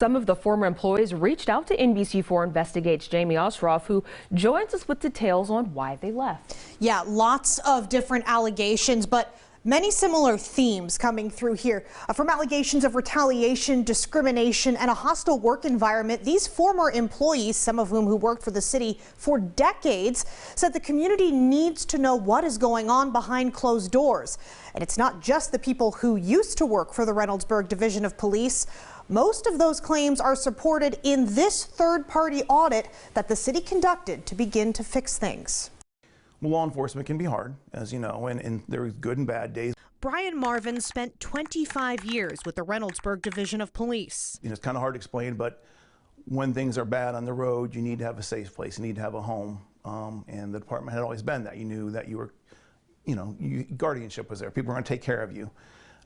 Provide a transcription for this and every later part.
Some of the former employees reached out to NBC4 Investigates Jamie Osroff, who joins us with details on why they left. Yeah, lots of different allegations, but many similar themes coming through here. From allegations of retaliation, discrimination, and a hostile work environment, these former employees, some of whom who worked for the city for decades, said the community needs to know what is going on behind closed doors. And it's not just the people who used to work for the Reynoldsburg Division of Police. Most of those claims are supported in this third-party audit that the city conducted to begin to fix things. Well, law enforcement can be hard, as you know, and there's good and bad days. Brian Marvin spent 25 years with the Reynoldsburg Division of Police. You know, it's kind of hard to explain, but when things are bad on the road, you need to have a safe place, you need to have a home, and the department had always been that. You knew that you were, guardianship was there. People were going to take care of you.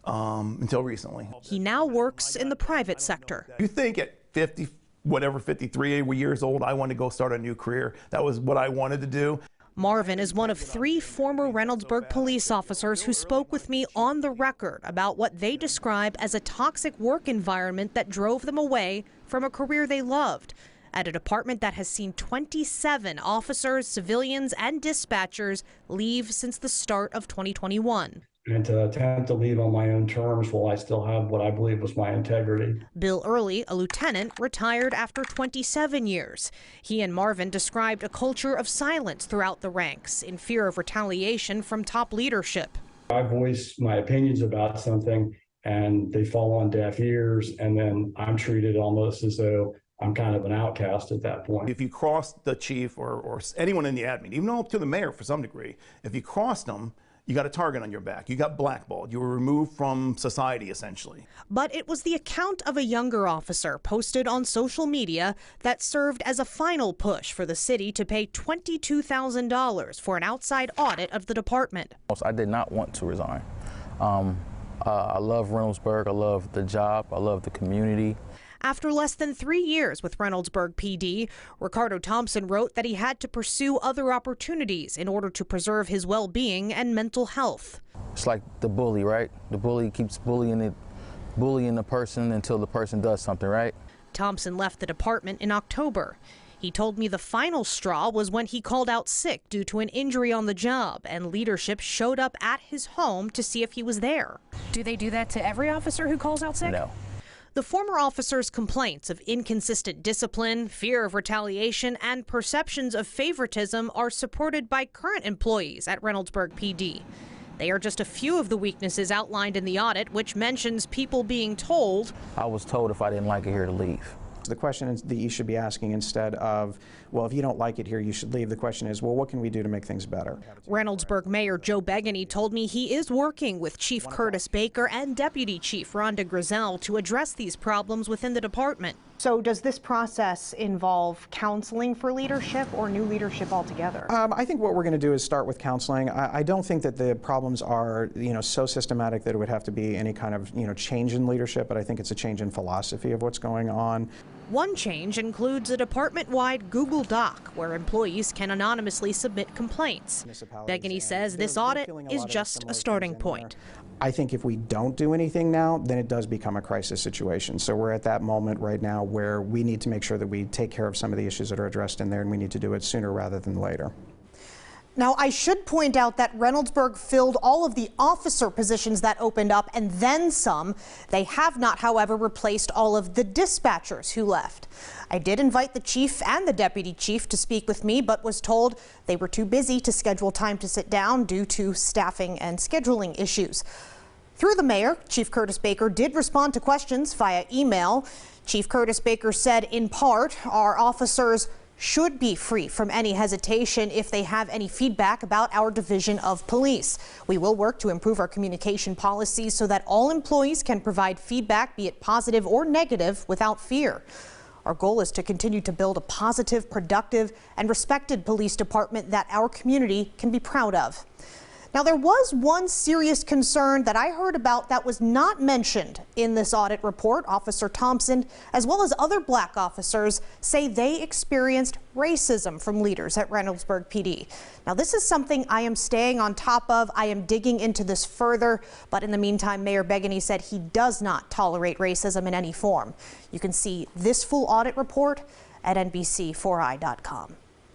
Until recently. He now works in the private sector. You think at 53 years old, I want to go start a new career. That was what I wanted to do. Marvin is one of 3 former Reynoldsburg police officers who spoke with me on the record about what they describe as a toxic work environment that drove them away from a career they loved, at a department that has seen 27 officers, civilians, and dispatchers leave since the start of 2021. And to attempt to leave on my own terms while I still have what I believe was my integrity. Bill Early, a lieutenant, retired after 27 years. He and Marvin described a culture of silence throughout the ranks in fear of retaliation from top leadership. I voice my opinions about something and they fall on deaf ears, and then I'm treated almost as though I'm kind of an outcast at that point. If you cross the chief or anyone in the admin, even up to the mayor for some degree, if you crossed them, you got a target on your back. You got blackballed. You were removed from society, essentially. But it was the account of a younger officer posted on social media that served as a final push for the city to pay $22,000 for an outside audit of the department. I did not want to resign. I love Reynoldsburg. I love the job. I love the community. After less than 3 years with Reynoldsburg PD, Ricardo Thompson wrote that he had to pursue other opportunities in order to preserve his well-being and mental health. It's like the bully, right? The bully keeps bullying the person until the person does something, right? Thompson left the department in October. He told me the final straw was when he called out sick due to an injury on the job, and leadership showed up at his home to see if he was there. Do they do that to every officer who calls out sick? No. The former officer's complaints of inconsistent discipline, fear of retaliation, and perceptions of favoritism are supported by current employees at Reynoldsburg PD. They are just a few of the weaknesses outlined in the audit, which mentions people being told, I was told if I didn't like it here to leave. The question that you should be asking, instead of, well, if you don't like it here, you should leave, the question is, well, what can we do to make things better? Reynoldsburg Mayor Joe Begany told me he is working with Chief Curtis Baker and Deputy Chief Rhonda Grizel to address these problems within the department. So does this process involve counseling for leadership or new leadership altogether? I think what we're going to do is start with counseling. I don't think that the problems are, so systematic that it would have to be any kind of, change in leadership, but I think it's a change in philosophy of what's going on. One change includes a department-wide Google Doc where employees can anonymously submit complaints. Begany says this audit is just a starting point. I think if we don't do anything now, then it does become a crisis situation. So we're at that moment right now where we need to make sure that we take care of some of the issues that are addressed in there, and we need to do it sooner rather than later. Now, I should point out that Reynoldsburg filled all of the officer positions that opened up and then some. They have not, however, replaced all of the dispatchers who left. I did invite the chief and the deputy chief to speak with me, but was told they were too busy to schedule time to sit down due to staffing and scheduling issues. Through the mayor, Chief Curtis Baker did respond to questions via email. Chief Curtis Baker said, in part, our officers should be free from any hesitation if they have any feedback about our division of police. We will work to improve our communication policies so that all employees can provide feedback, be it positive or negative, without fear. Our goal is to continue to build a positive, productive, and respected police department that our community can be proud of. Now, there was one serious concern that I heard about that was not mentioned in this audit report. Officer Thompson, as well as other black officers, say they experienced racism from leaders at Reynoldsburg PD. Now, this is something I am staying on top of. I am digging into this further, but in the meantime, Mayor Begany said he does not tolerate racism in any form. You can see this full audit report at NBC4i.com.